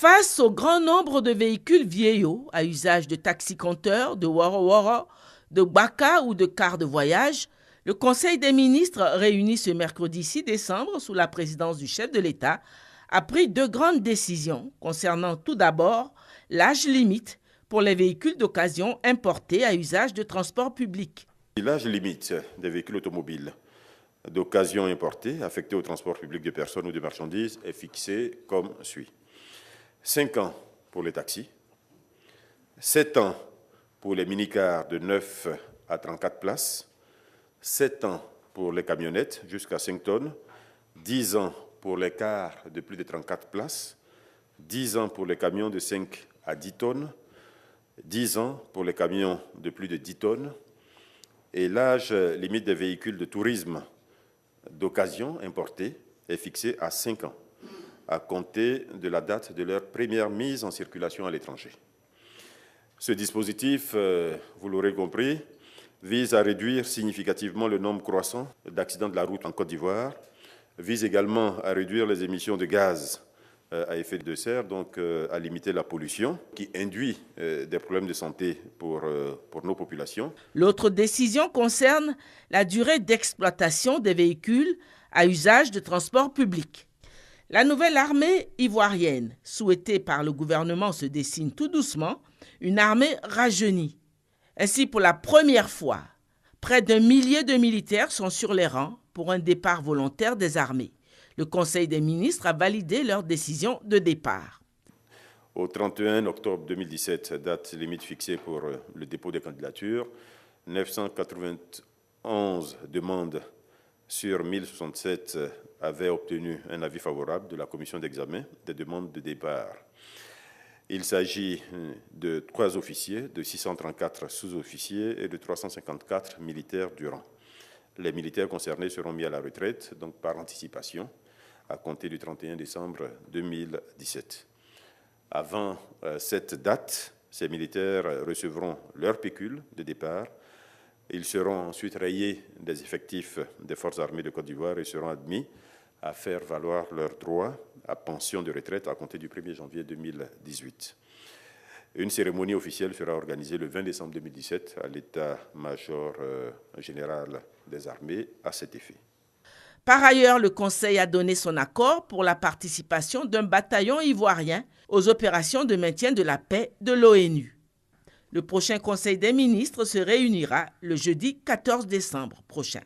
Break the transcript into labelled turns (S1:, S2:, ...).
S1: Face au grand nombre de véhicules vieillots à usage de taxi-compteurs, de woro-woro, de baka ou de cars de voyage, le Conseil des ministres, réuni ce mercredi 6 décembre sous la présidence du chef de l'État, a pris deux grandes décisions concernant tout d'abord l'âge limite pour les véhicules d'occasion importés à usage de transport public.
S2: L'âge limite des véhicules automobiles d'occasion importés affectés au transport public de personnes ou de marchandises est fixé comme suit. 5 ans pour les taxis, 7 ans pour les minicars de 9 à 34 places, 7 ans pour les camionnettes jusqu'à 5 tonnes, 10 ans pour les cars de plus de 34 places, 10 ans pour les camions de 5 à 10 tonnes, 10 ans pour les camions de plus de 10 tonnes, et l'âge limite des véhicules de tourisme d'occasion importés est fixé à 5 ans, à compter de la date de leur première mise en circulation à l'étranger. Ce dispositif, vous l'aurez compris, vise à réduire significativement le nombre croissant d'accidents de la route en Côte d'Ivoire, vise également à réduire les émissions de gaz à effet de serre, donc à limiter la pollution qui induit des problèmes de santé pour nos populations.
S1: L'autre décision concerne la durée d'exploitation des véhicules à usage de transport public. La nouvelle armée ivoirienne, souhaitée par le gouvernement, se dessine tout doucement, une armée rajeunie. Ainsi, pour la première fois, près d'1 millier de militaires sont sur les rangs pour un départ volontaire des armées. Le Conseil des ministres a validé leur décision de départ.
S2: Au 31 octobre 2017, date limite fixée pour le dépôt des candidatures, 991 demandes sur 1067 avaient obtenu un avis favorable de la commission d'examen des demandes de départ. Il s'agit de 3 officiers, de 634 sous-officiers et de 354 militaires du rang. Les militaires concernés seront mis à la retraite, donc par anticipation, à compter du 31 décembre 2017. Avant cette date, ces militaires recevront leur pécule de départ. Ils seront ensuite rayés des effectifs des forces armées de Côte d'Ivoire et seront admis à faire valoir leurs droits à pension de retraite à compter du 1er janvier 2018. Une cérémonie officielle sera organisée le 20 décembre 2017 à l'état-major général des armées à cet effet.
S1: Par ailleurs, le Conseil a donné son accord pour la participation d'un bataillon ivoirien aux opérations de maintien de la paix de l'ONU. Le prochain Conseil des ministres se réunira le jeudi 14 décembre prochain.